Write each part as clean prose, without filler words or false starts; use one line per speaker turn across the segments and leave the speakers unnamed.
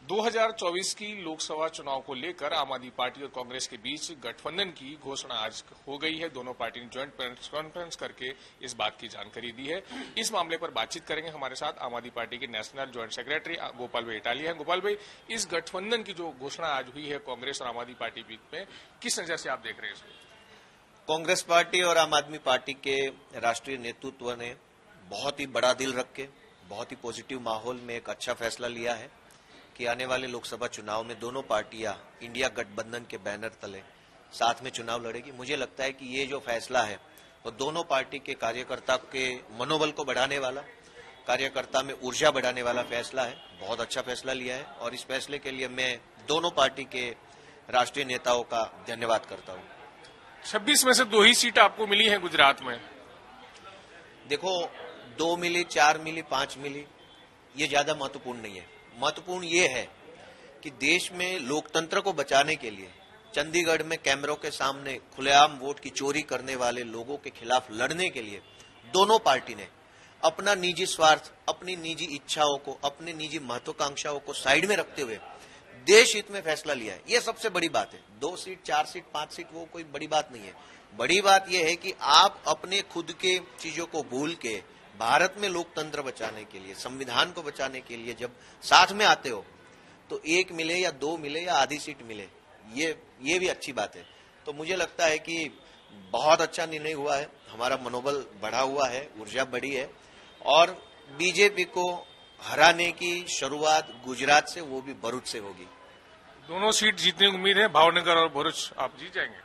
2024 की लोकसभा चुनाव को लेकर आम आदमी पार्टी और कांग्रेस के बीच गठबंधन की घोषणा आज हो गई है। दोनों पार्टी ने ज्वाइंट प्रेस कॉन्फ्रेंस करके इस बात की जानकारी दी है। इस मामले पर बातचीत करेंगे हमारे साथ आम आदमी पार्टी के नेशनल ज्वाइंट सेक्रेटरी गोपाल भाई इटालिया हैं। गोपाल भाई, इस गठबंधन की जो घोषणा आज हुई है कांग्रेस और आम आदमी पार्टी के बीच में, किस नजर से आप देख रहे हैं इसको?
कांग्रेस पार्टी और आम आदमी पार्टी के राष्ट्रीय नेतृत्व ने बहुत ही बड़ा दिल रख के बहुत ही पॉजिटिव माहौल में एक अच्छा फैसला लिया है कि आने वाले लोकसभा चुनाव में दोनों पार्टियां इंडिया गठबंधन के बैनर तले साथ में चुनाव लड़ेगी। मुझे लगता है कि ये जो फैसला है वो दोनों पार्टी के कार्यकर्ता के मनोबल को बढ़ाने वाला, कार्यकर्ता में ऊर्जा बढ़ाने वाला फैसला है। बहुत अच्छा फैसला लिया है और इस फैसले के लिए मैं दोनों पार्टी के राष्ट्रीय नेताओं का धन्यवाद करता हूं।
26 में से 2 ही सीट आपको मिली है गुजरात में।
देखो, 2 मिली, 4 मिली, 5 मिली, ये ज्यादा महत्वपूर्ण नहीं है। महत्वपूर्ण ये है कि देश में लोकतंत्र को बचाने के लिए चंडीगढ़ में कैमरों के सामने खुलेआम वोट की चोरी करने वाले लोगों के खिलाफ लड़ने के लिए दोनों पार्टी ने अपना निजी स्वार्थ, अपनी निजी इच्छाओं को, अपनी निजी महत्वाकांक्षाओं को साइड में रखते हुए देश हित में फैसला लिया है। ये सबसे बड़ी बात है। 2 सीट, 4 सीट, 5 सीट वो कोई बड़ी बात नहीं है। बड़ी बात यह है कि आप अपने खुद के चीजों को भूल के भारत में लोकतंत्र बचाने के लिए, संविधान को बचाने के लिए जब साथ में आते हो तो 1 मिले या 2 मिले या आधी सीट मिले, ये भी अच्छी बात है। तो मुझे लगता है कि बहुत अच्छा निर्णय हुआ है। हमारा मनोबल बढ़ा हुआ है, ऊर्जा बढ़ी है और बीजेपी को हराने की शुरुआत गुजरात से, वो भी भरूच से होगी।
दोनों सीट जीतने की उम्मीद है। भावनगर और भरूच आप जीत जाएंगे।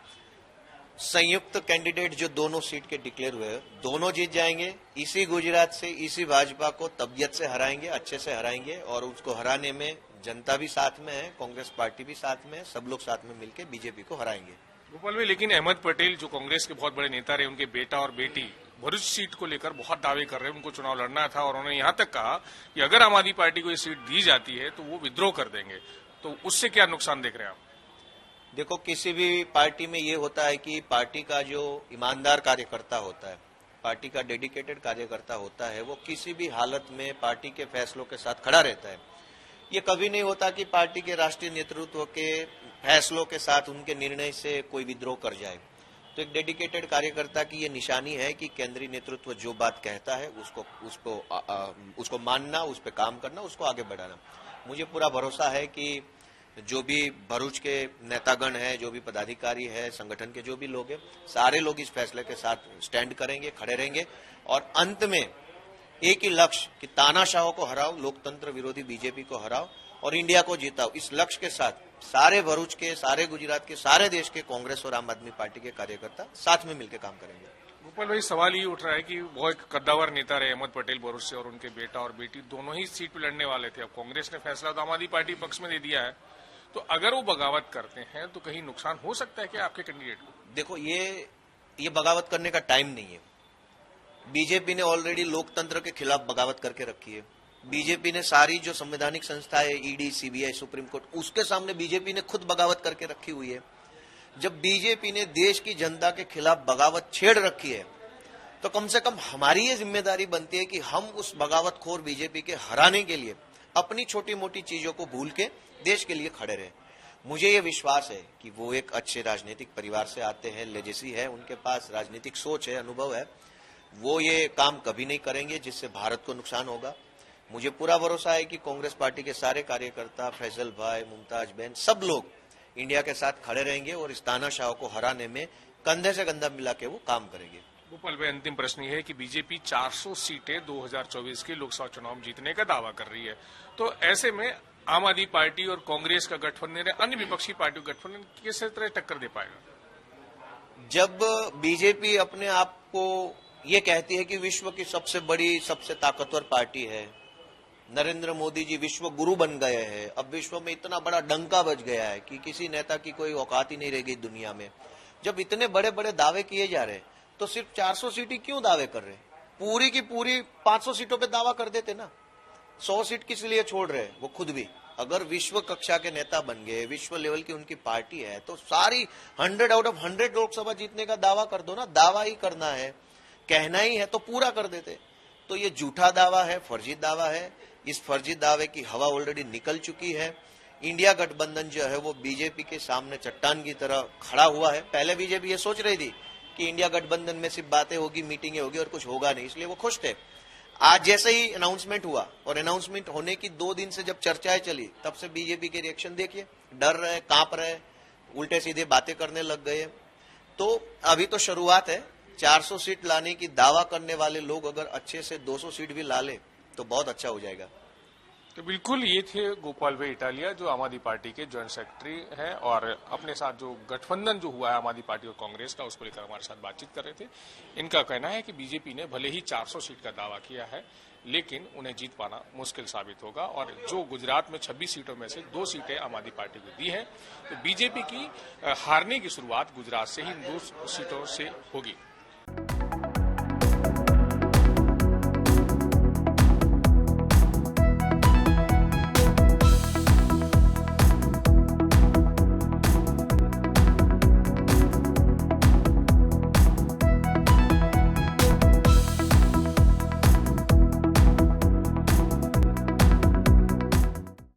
संयुक्त कैंडिडेट जो दोनों सीट के डिक्लेयर हुए दोनों जीत जाएंगे। इसी गुजरात से, इसी भाजपा को तबियत से हराएंगे, अच्छे से हराएंगे और उसको हराने में जनता भी साथ में है, कांग्रेस पार्टी भी साथ में है, सब लोग साथ में मिलकर बीजेपी को हराएंगे।
गोपाल भाई, लेकिन अहमद पटेल जो कांग्रेस के बहुत बड़े नेता रहे, उनके बेटा और बेटी भरूच सीट को लेकर बहुत दावे कर रहे हैं। उनको चुनाव लड़ना था और उन्होंने यहां तक कहा कि अगर आम आदमी पार्टी को ये सीट दी जाती है तो वो विद्रोह कर देंगे। तो उससे क्या नुकसान देख रहे हैं आप?
देखो, किसी भी पार्टी में ये होता है कि पार्टी का जो ईमानदार कार्यकर्ता होता है, पार्टी का डेडिकेटेड कार्यकर्ता होता है, वो किसी भी हालत में पार्टी के फैसलों के साथ खड़ा रहता है। ये कभी नहीं होता कि पार्टी के राष्ट्रीय नेतृत्व के फैसलों के साथ, उनके निर्णय से कोई विद्रोह कर जाए। तो एक डेडिकेटेड कार्यकर्ता की ये निशानी है कि केंद्रीय नेतृत्व जो बात कहता है उसको मानना, उस पर काम करना, उसको आगे बढ़ाना। मुझे पूरा भरोसा है कि जो भी भरूच के नेतागण हैं, जो भी पदाधिकारी है, संगठन के जो भी लोग हैं, सारे लोग इस फैसले के साथ स्टैंड करेंगे, खड़े रहेंगे और अंत में एक ही लक्ष्य कि तानाशाहों को हराओ, लोकतंत्र विरोधी बीजेपी को हराओ और इंडिया को जीताओ। इस लक्ष्य के साथ सारे भरूच के, सारे गुजरात के, सारे देश के कांग्रेस और आम आदमी पार्टी के कार्यकर्ता साथ में मिलकर काम करेंगे।
गोपाल भाई, सवाल ये उठ रहा है कि वो एक कद्दावर नेता रहे अहमद पटेल भरूच से और उनके बेटा और बेटी दोनों ही सीट पर लड़ने वाले थे। अब कांग्रेस ने फैसला तो आम आदमी पार्टी पक्ष में दे दिया है, तो अगर वो बगावत करते हैं तो कहीं नुकसान हो सकता है क्या आपके कैंडिडेट को?
देखो, ये बगावत करने का टाइम नहीं है। बीजेपी ने ऑलरेडी लोकतंत्र के खिलाफ बगावत करके रखी है। बीजेपी ने सारी जो संवैधानिक संस्थाएं, ईडी, सीबीआई, सुप्रीम कोर्ट, उसके सामने बीजेपी ने खुद बगावत करके रखी हुई है। जब बीजेपी ने देश की जनता के खिलाफ बगावत छेड़ रखी है तो कम से कम हमारी ये जिम्मेदारी बनती है कि हम उस बगावतखोर बीजेपी के हराने के लिए अपनी छोटी मोटी चीजों को भूल के देश के लिए खड़े रहे। मुझे ये विश्वास है कि वो एक अच्छे राजनीतिक परिवार से आते हैं, लेजेसी है उनके पास, राजनीतिक सोच है, अनुभव है। वो ये काम कभी नहीं करेंगे जिससे भारत को नुकसान होगा। मुझे पूरा भरोसा है कि कांग्रेस पार्टी के सारे कार्यकर्ता, फैजल भाई, मुमताज बहन, सब लोग इंडिया के साथ खड़े रहेंगे और इस तानाशाह को हराने में कंधे से कंधा मिला के वो काम करेंगे।
गोपाल भाई, अंतिम प्रश्न ये है कि बीजेपी 400 सीटें 2024 के लोकसभा चुनाव में जीतने का दावा कर रही है, तो ऐसे में आम आदमी पार्टी और कांग्रेस का गठबंधन, अन्य विपक्षी पार्टियों का गठबंधन किस तरह टक्कर दे पाएगा?
जब बीजेपी अपने आप को ये कहती है कि विश्व की सबसे बड़ी, सबसे ताकतवर पार्टी है, नरेंद्र मोदी जी विश्व गुरु बन गए हैं, अब विश्व में इतना बड़ा डंका बज गया है कि किसी नेता की कोई औकात ही नहीं रह गई दुनिया में। जब इतने बड़े बड़े दावे किए जा रहे हैं तो सिर्फ 400 सीट ही क्यों दावे कर रहे हैं? पूरी की पूरी 500 सीटों पे दावा कर देते ना। 100 सीट किस लिए छोड़ रहे हैं? वो खुद भी अगर विश्व कक्षा के नेता बन गए, विश्व लेवल की उनकी पार्टी है, तो सारी 100 आउट ऑफ 100 लोकसभा जीतने का दावा कर दो ना। दावा ही करना है, कहना ही है तो पूरा कर देते। तो ये झूठा दावा है, फर्जी दावा है। इस फर्जी दावे की हवा ऑलरेडी निकल चुकी है। इंडिया गठबंधन जो है वो बीजेपी के सामने चट्टान की तरह खड़ा हुआ है। पहले बीजेपी ये सोच रही थी कि इंडिया गठबंधन में सिर्फ बातें होगी, मीटिंगें होगी और कुछ होगा नहीं, इसलिए वो खुश थे। आज जैसे ही अनाउंसमेंट हुआ और अनाउंसमेंट होने की 2 दिन से जब चर्चाएं चली, तब से बीजेपी के रिएक्शन देखिए, डर रहे, कांप रहे, उल्टे सीधे बातें करने लग गए। तो अभी तो शुरुआत है। 400 सीट लाने की दावा करने वाले लोग अगर अच्छे से 200 सीट भी ला ले तो बहुत अच्छा हो जाएगा।
तो बिल्कुल ये थे गोपाल भाई इटालिया, जो आम आदमी पार्टी के जॉइंट सेक्रेटरी हैं और अपने साथ जो गठबंधन जो हुआ है आम आदमी पार्टी और कांग्रेस का, उसको लेकर हमारे साथ बातचीत कर रहे थे। इनका कहना है कि बीजेपी ने भले ही 400 सीट का दावा किया है, लेकिन उन्हें जीत पाना मुश्किल साबित होगा और जो गुजरात में 26 सीटों में से 2 सीटें आम आदमी पार्टी को दी हैं, तो बीजेपी की हारने की शुरुआत गुजरात से ही 2 सीटों से होगी।